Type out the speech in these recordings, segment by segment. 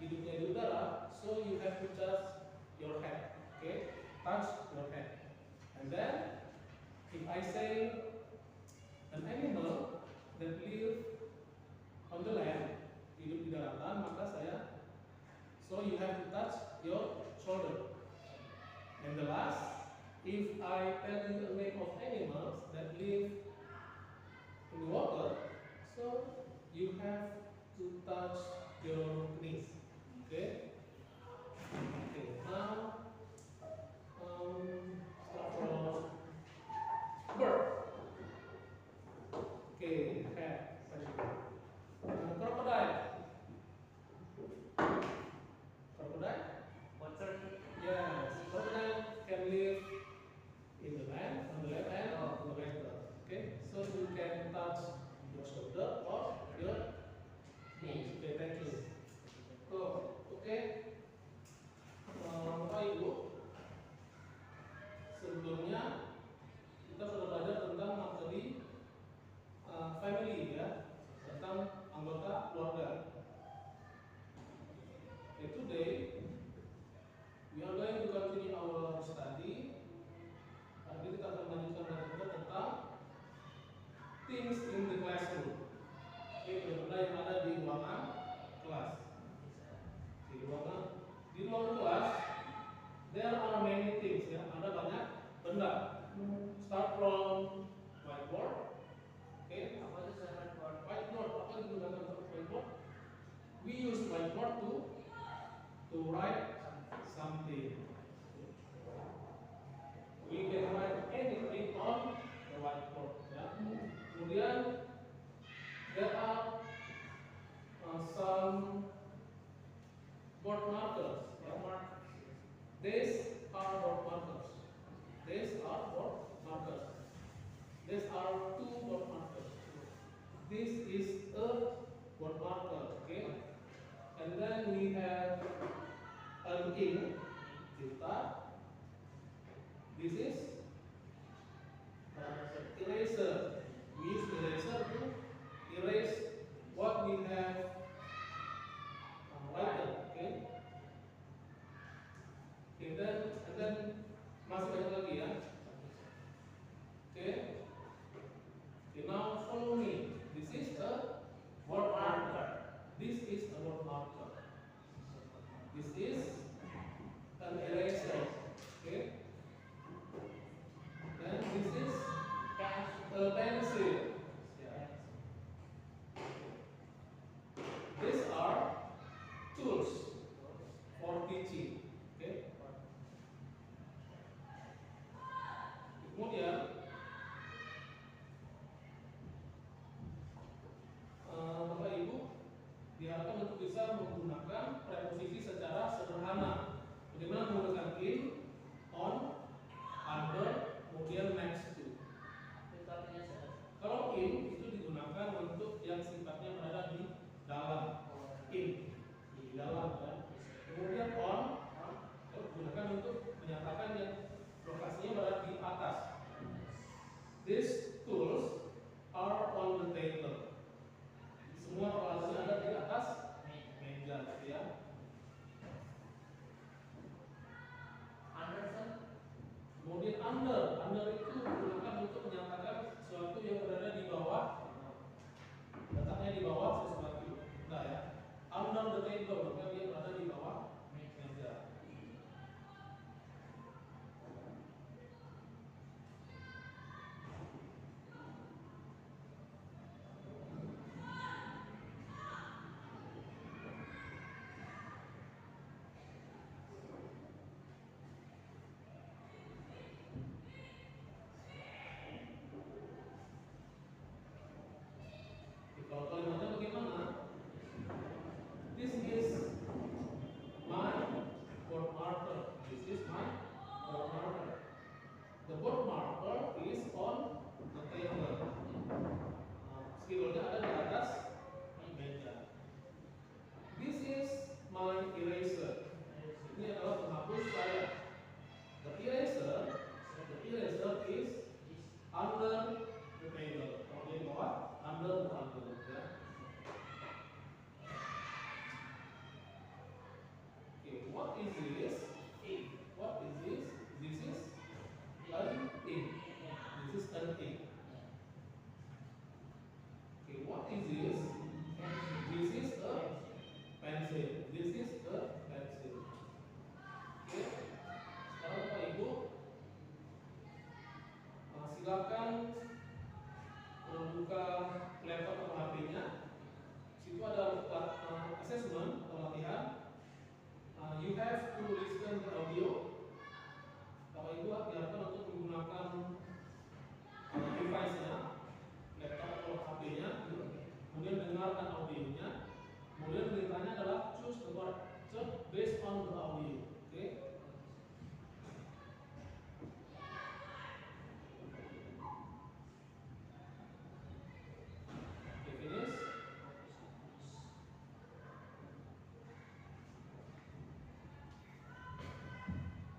hidupnya di udara, so you have to touch your head. Okay, touch your head. And then, if I say an animal that live on the land, hidup di daratan, maka saya, so you have to touch your shoulder. And the last, if I tell you a name of animals that live in the water, so you have to touch your knees. Okay? Okay, now start from bird. Okay, head. Crocodile. Crocodile? Water. Yes, crocodile can live in the land, on the left hand or on the right hand. Okay, so you can touch your shoulder or your knee. Okay, thank you. Oh, okay. Bapak Ibu, sebelumnya kita sudah belajar tentang materi family ya, tentang anggota keluarga. Okay, today we are going to continue our study. Hari ini kita akan melanjutkan belajar tentang things in the classroom. Oke, benda yang ada di ruangan kelas. Di ruangan kelas, there are many things ya. Ada banyak benda. Start from whiteboard. Oke, Apa itu saya buat? whiteboard apa yang digunakan untuk whiteboard? We use whiteboard to write something. We can write anything on the whiteboard. Ya. Kemudian there are some board markers. Ya. These are board markers. These are board markers. These are two board markers. This is a board marker. Okay. And then we have an ink, tinta. This is eraser. We use eraser to erase what we have written. Okay. Okay, and then masih banyak lagi ya. Okay. Okay, now follow me. This is a word marker. This is a word marker. This is an eraser. Okay. is this? What is this? This is an ink. This is an ink. Okay, what is this? This is a pencil. This is a pencil. Oke, sekarang Bapak Ibu silakan membuka laptop atau HP-nya. Situ ada assessment atau latihan. You have to listen to audio. Bapak Ibu diharapkan untuk menggunakan device-nya, laptop atau HP-nya, kemudian dengarkan audionya. Kemudian beritanya adalah choose the word based on the audio. Oke. Finish.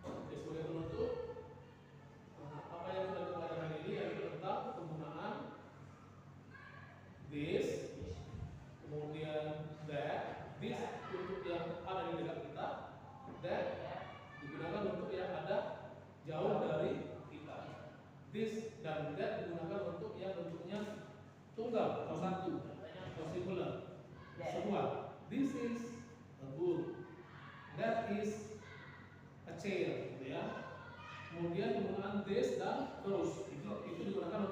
Oke, sebagai penutup, apa yang sudah kita pelajari ini yaitu tentang penggunaan this, kemudian that. This untuk yang ada di dekat kita, that digunakan untuk yang ada jauh dari kita. This dan that digunakan untuk yang bentuknya tunggal atau satu atau singular. Semua. This is a book. That is a chair, gitu ya. Kemudian penggunaan this dan terus itu digunakan